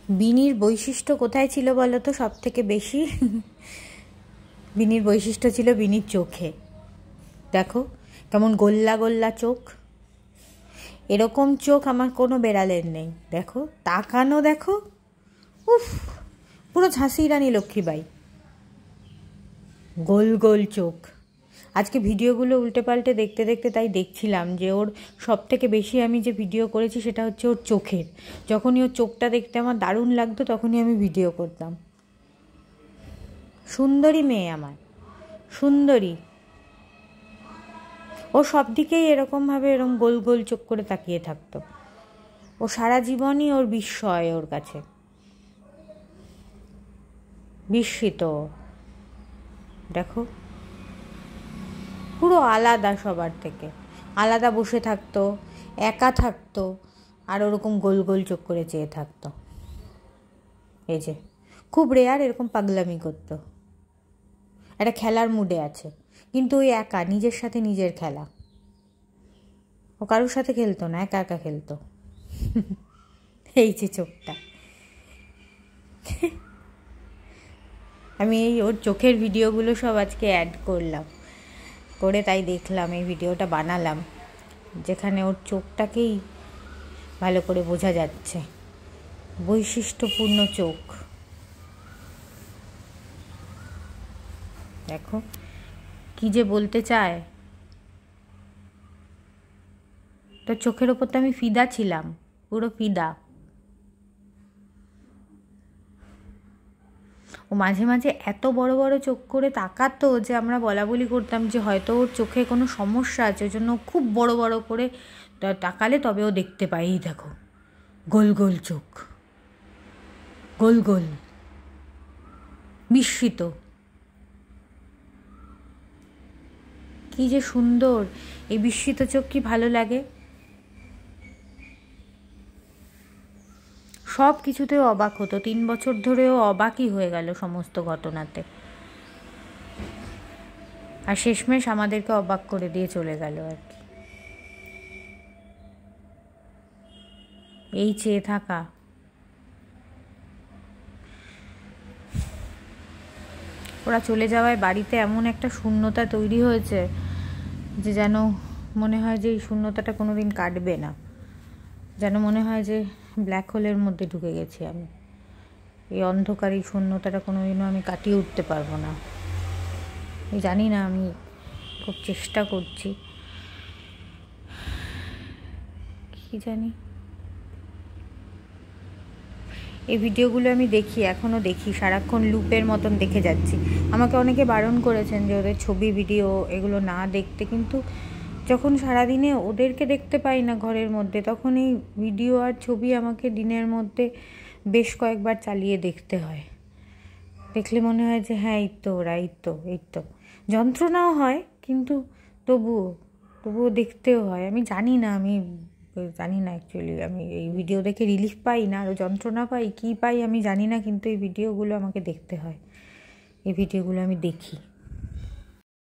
বিনির বৈশিষ্ট্য কোথায় ছিল বলো তো সব থেকে বেশি? বিনির বৈশিষ্ট্য ছিল বিনির চোখে। দেখো কেমন গোল্লা গোল্লা চোখ, এরকম চোখ আমার কোনো বেড়ালের নেই। দেখো তাকানো, দেখো, উফ, পুরো ঝাঁসি রানী লক্ষ্মীবাই, গোল গোল চোখ। আজকে ভিডিওগুলো উল্টে পাল্টে দেখতে দেখতে তাই দেখছিলাম যে ওর সব থেকে বেশি আমি যে ভিডিও করেছি সেটা হচ্ছে ওর চোখের। যখনই ওর চোখটা দেখতে আমার দারুণ লাগতো তখনই আমি ভিডিও করতাম। সুন্দরী মেয়ে আমার, সুন্দরী। ও সব দিকেই এরকমভাবে এরকম গোল গোল চোখ করে তাকিয়ে থাকতো। ও সারা জীবনই ওর বিস্ময়, ওর কাছে বিস্মিত। দেখো পুরো আলাদা, সবার থেকে আলাদা বসে থাকতো, একা থাকতো, আর ওরকম গোল গোল চোখ করে চেয়ে থাকতো। এই যে খুব রেয়ার এরকম পাগলামি করতো, একটা খেলার মুডে আছে, কিন্তু ওই একা, নিজের সাথে নিজের খেলা। ও কারোর সাথে খেলতো না, একা একা খেলতো। এই যে চোখটা, আমি এই ওর চোখের ভিডিওগুলো সব আজকে অ্যাড করলাম, করে তাই দেখলাম এই ভিডিওটা বানালাম, যেখানে ওর চোখটাকেই ভালো করে বোঝা যাচ্ছে। বৈশিষ্ট্যপূর্ণ চোখ, দেখো কি যে বলতে চায়। তো চোখের ওপর তো আমি ফিদা ছিলাম, পুরো ফিদা। ও মাঝে মাঝে এত বড় বড় চোখ করে তাকাতো যে আমরা বলা বলি করতাম যে হয়তো ওর চোখে কোনো সমস্যা আছে, ওই জন্য খুব বড় বড় করে তাকালে তবে ও দেখতে পাই। এই দেখো গোল গোল চোখ, গোল গোল, বিস্মিত। কি যে সুন্দর এই বিস্মিত চোখ, কি ভালো লাগে। সব কিছুতেও অবাক হতো, 3 বছর ধরেও অবাকই হয়ে গেল সমস্ত ঘটনাতে, আর শেষমেশ আমাদেরকে অবাক করে দিয়ে চলে গেল আর কি। এই চেয়ে থাকা, ওরা চলে যাওয়ায় বাড়িতে এমন একটা শূন্যতা তৈরি হয়েছে যে যেন মনে হয় যে এই শূন্যতাটা কোনো দিন কাটবে না, যেন মনে হয় যে ব্ল্যাক হোলের মধ্যে ঢুকে গেছি আমি। এই অন্ধকার, এই শূন্যতাটা কোনো দিনও আমি কাটিয়ে উঠতে পারবো না। আমি জানি না, আমি খুব চেষ্টা করছি, কি জানি। এই ভিডিওগুলো আমি দেখি, এখনও দেখি, সারাক্ষণ লুপের মতন দেখে যাচ্ছি। আমাকে অনেকে বারণ করেছেন যে ওদের ছবি ভিডিও এগুলো না দেখতে, কিন্তু যখন সারাদিনে ওদেরকে দেখতে পাই না ঘরের মধ্যে, তখন এই ভিডিও আর ছবি আমাকে দিনের মধ্যে বেশ কয়েকবার চালিয়ে দেখতে হয়। দেখলে মনে হয় যে হ্যাঁ এই তো ওরা, এই তো, এই তো। যন্ত্রণাও হয়, কিন্তু তবুও দেখতেও হয়। আমি জানি না অ্যাকচুয়ালি আমি এই ভিডিও দেখে রিলিফ পাই না আরও যন্ত্রণা পাই, কী পাই আমি জানি না, কিন্তু এই ভিডিওগুলো আমাকে দেখতে হয়, এই ভিডিওগুলো আমি দেখি।